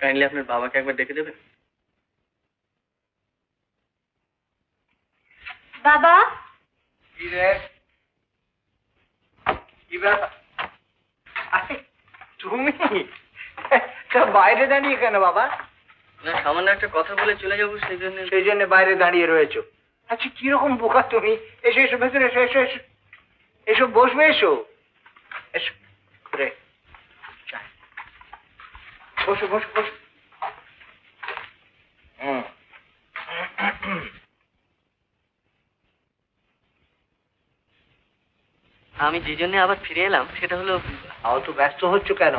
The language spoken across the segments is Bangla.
কাইন্ডলি আপনার বাবাকে একবার ডেকে দেবেন। বাবা, কি রে? কি ব্যাপার? আরে তুমি বাইরে দাঁড়িয়ে কেন বাবা? না, সামান্য একটা কথা বলে চলে যাবো, সেই জন্য বাইরে দাঁড়িয়ে রয়েছো। আচ্ছা কিরকম বোকা তুমি। এসো এসো ভেতরে এসো এসো এসো এসো বসবে এসো এসো রে বসো বসো বসো। আমি যে জন্য আবার ফিরে এলাম সেটা হলো, অত ব্যস্ত হচ্ছ কেন?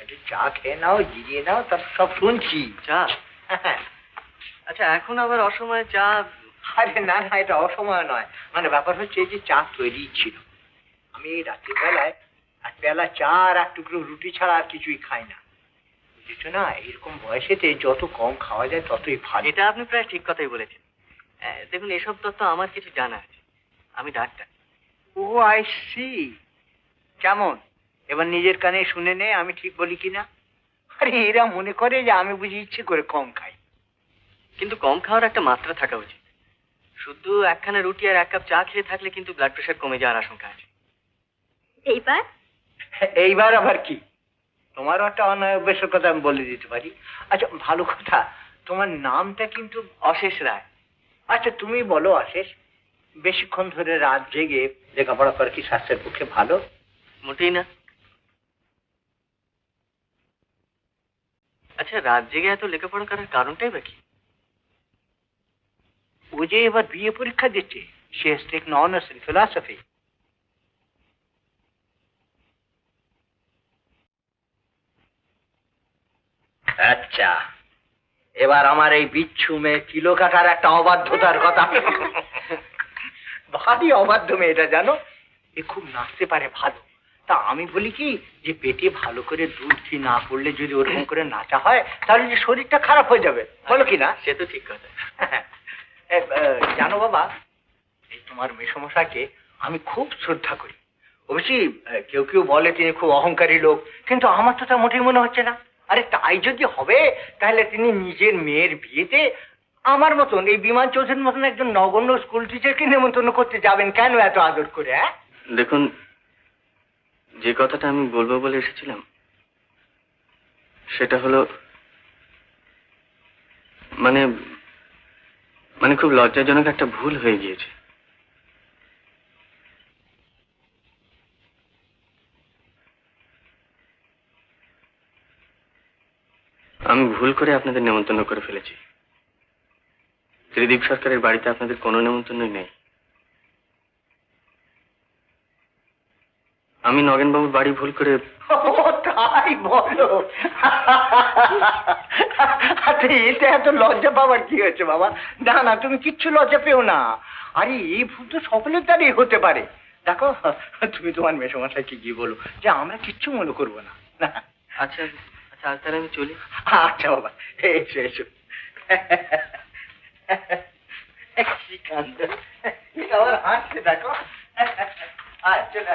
একটু চা খেয়ে নাও, জিরিয়ে নাও, তারপর সব শুনছি। চা? আচ্ছা, এখন আবার অসময়ে চা? আরে না না, এটা অসময় নয়। মানে ব্যাপার হচ্ছে এই যে চা তৈরি ছিল, আমি রাত্রিবেলায় এক পেলা চা আর এক টুকরো রুটি ছাড়া আর কিছুই খাই না, বুঝেছো না? এরকম বয়সেতে যত কম খাওয়া যায় ততই ভালো। এটা আপনি প্রায় ঠিক কথাই বলেছেন। দেখুন, এসব তত্ত্ব আমার কিছু জানা আছে। আমি ডাক্তার। O I C. কেমন? এবার নিজের কানে শুনে নে আমি ঠিক বলি কিনা। আরে এরা মনে করে যে আমি বুঝি ইচ্ছে করে কম খাই। কিন্তু কম খাওয়ার একটা মাত্রা থাকা উচিত। শুধু একখানা রুটি আর এক কাপ চা খেয়ে থাকলে কিন্তু ব্লাড প্রেশার কমে যাওয়ার আশঙ্কা আছে। এইবার এইবার আবার কি? তোমারও একটা অনাবশ্যক কথা আমি বলে দিতে পারি। আচ্ছা ভালো কথা, তোমার নামটা কিন্তু অশেষ রায়। আচ্ছা তুমি বলো অশেষ, বেশিক্ষণ ধরে রাত জেগে লেখাপড়া করা কি স্বাস্থ্যের পক্ষে ভালো? মোটেই না। আচ্ছা, রাত জেগে এত লেখাপড়া করার কারণটাই বা কি? ও যে এবার বিএ পরীক্ষা দিচ্ছে, সে has taken honors in philosophy. আচ্ছা, এবার আমার এই বিচ্ছু মেয়ে কিলো কাটার একটা অবাধ্যতার কথা। ভারী অবাধ্য মেয়েটা জানো, এ খুব নাচতে পারে ভালো। তা আমি বলি কি যে পেটে ভালো করে দুধ ঘি না পড়লে যদি ওরকম করে নাচা হয় তাহলে যে শরীরটা খারাপ হয়ে যাবে, বলো কি না? সে তো ঠিক কথা। জানো বাবা, এই তোমার মেসমশাইকে আমি খুব শ্রদ্ধা করি। অবশ্যই কেউ কেউ বলে তিনি খুব অহংকারী লোক, কিন্তু আমার তো তা মোটেই মনে হচ্ছে না। আরে তাই যদি হবে তাহলে তিনি নিজের মেয়ের বিয়েতে আমার মতন, এই বিমান চৌধুরীর মতন একজন নগণ্য স্কুল টিচারকে নেমন্তন্ন করতে যাবেন কেন এত আদর করে? দেখুন, যে কথাটা আমি বলবো বলে এসেছিলাম সেটা হলো, মানে মানে খুব লজ্জাজনক একটা ভুল হয়ে গিয়েছে। আমি ভুল করে আপনাদের নেমন্তন্ন করে ফেলেছি। ত্রিদীপ সরকারের বাড়িতে আপনাদের কোনো নেমন্তন্নই নেই। আমি নগেনবাবুর বাড়ি ভুল করে। তাই বলো? আচ্ছা এটা এত লজ্জা পাওয়ার কি হয়েছে বাবা? না না, তুমি কিচ্ছু লজ্জা পেও না। আরে এই ভুল তো সকলের দ্বারাই হতে পারে। দেখো, তুমি তোমার মেসমশাইকে গিয়ে বলো যে আমরা কিচ্ছু মনে করবো না। আচ্ছা আচ্ছা, আজ তাহলে আমি চলি। আচ্ছা বাবা, এসো এসো। কি কাণ্ড, এটা আবার হাসছে দেখো। চলে